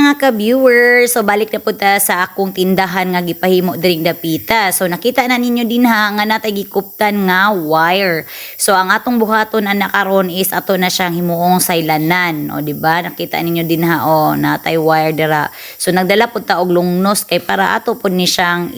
mga ka-viewers, so balik na po ta sa akong tindahan nga gipahimo diring dapita. So nakita na ninyo din ha nga natay gikuptan nga wire. So ang atong buhaton ana karon is ato na siyang himuong saylanan, o di ba? Nakita ninyo din ha natay wire dira. So nagdala pud ta og lungnos kay para ato pud ni siyang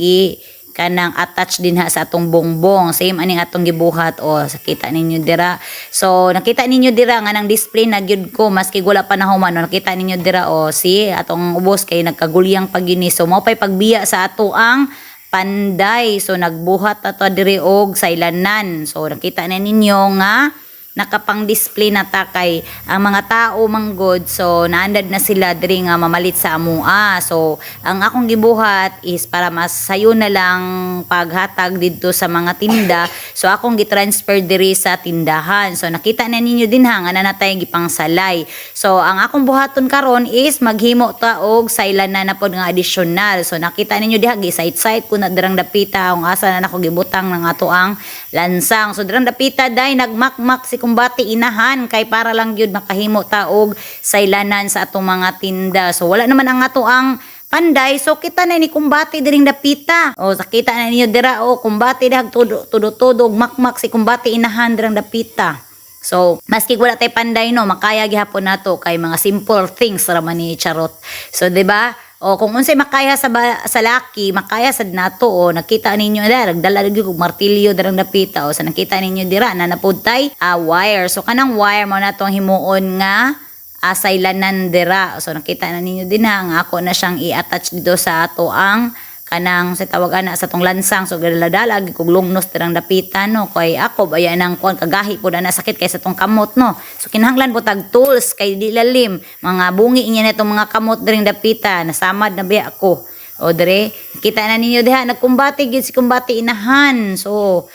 kanang attach din ha sa atong bongbong, same aning atong gibuhat sakita ninyo dira. So nakita ninyo dira nga nang display na gyud ko maski wala pa nahuman nakita ninyo dira si atong ubos kay nagkagulyang pagini. So mao pay pagbiya sa ato ang panday. So nagbuhat ato diri og saylanan. So nakita na ninyo nga nakapang-display na ta kay ang mga tao manggod. So naandad na sila diri nga mamalit sa amua. So ang akong gibuhat is para mas sayo na lang paghatag didto sa mga tinda. So akong gitransfer diri sa tindahan. So nakita na ninyo din ha nga natay gipangsalay. So ang akong buhaton karon is maghimo ta og saylanan na pod nga additional. So nakita ninyo diha gi-site ko na dirang dapita ang asa na nako gibutang ng ato ang lansang. So dirang dapita day nagmakmak si kumbati inahan kay para lang gyud makahimo ta og saylanan sa atong mga tinda. So wala naman ang ato ang panday. So kita na ni kumbati diring dapita. Sakita na ninyo dira kumbati dihag tudo-tudo og makmak si kumbati inahan dirang dapita. So maski wala tay panday makaya gihapon nato kay mga simple things ra man ni charot. So di ba? Kung unsay makaya sa laki, makaya sad nato nakita ninyo dira nagdala gyud og martilyo dirang dapita sa nakita ninyo dira na napud tay wire. So kanang wire mo nato himuon nga saylanan dira. So nakita na ninyo din nga ako na siyang i-attach dito sa ato ang kanang sa tawag ana sa tong lansang. So gadala-dala kog lungnos dirang dapita kay ako baya nang kuan kagahi pud ana sakit kay sa tong kamot So kinahanglan po tag tools kay di lalim mga bungi niya nitong mga kamot diring dapita nasamad na biya ako. Dire kita na ninyo diha nagkumbati gid si kumbati inahan. So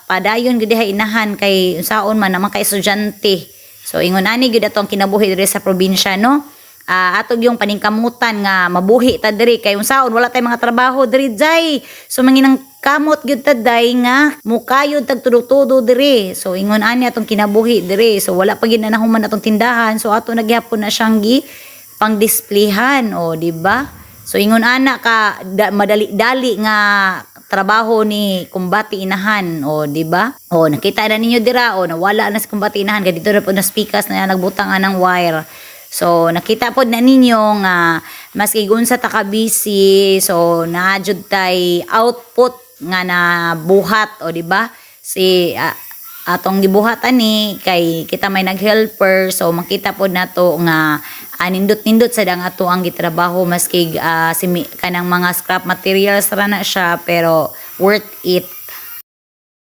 padayon gid diha inahan kay saon man naman kay estudyante. So ingon ani gid atong kinabuhi diri sa probinsya atog yung paningkamutan nga mabuhi ta diri kay unsaon wala tay mga trabaho diri jay. So manginang kamot gyud ta day nga mukayod tag tudo-tudo diri. So ingon ani atong kinabuhi diri. So wala pa gid na nahuman atong tindahan. So ato nagyapon na siyang pang displayhan di ba? So ingon ana ka madali-dali nga trabaho ni kumbati inahan di ba? Nakita na ninyo dira nawala na si kumbati inahan kay dito na po na speakers na nagbutang ng wire. So nakita pod na ninyo nga maski gunsa ta ka busy so naadjud tay output nga na buhat di ba? Si atong gibuhat ani kay kita may naghelper. So makita pod nato nga nindot-nindot sa dang ato ang gitrabaho maski kanang mga scrap materials ra na siya pero worth it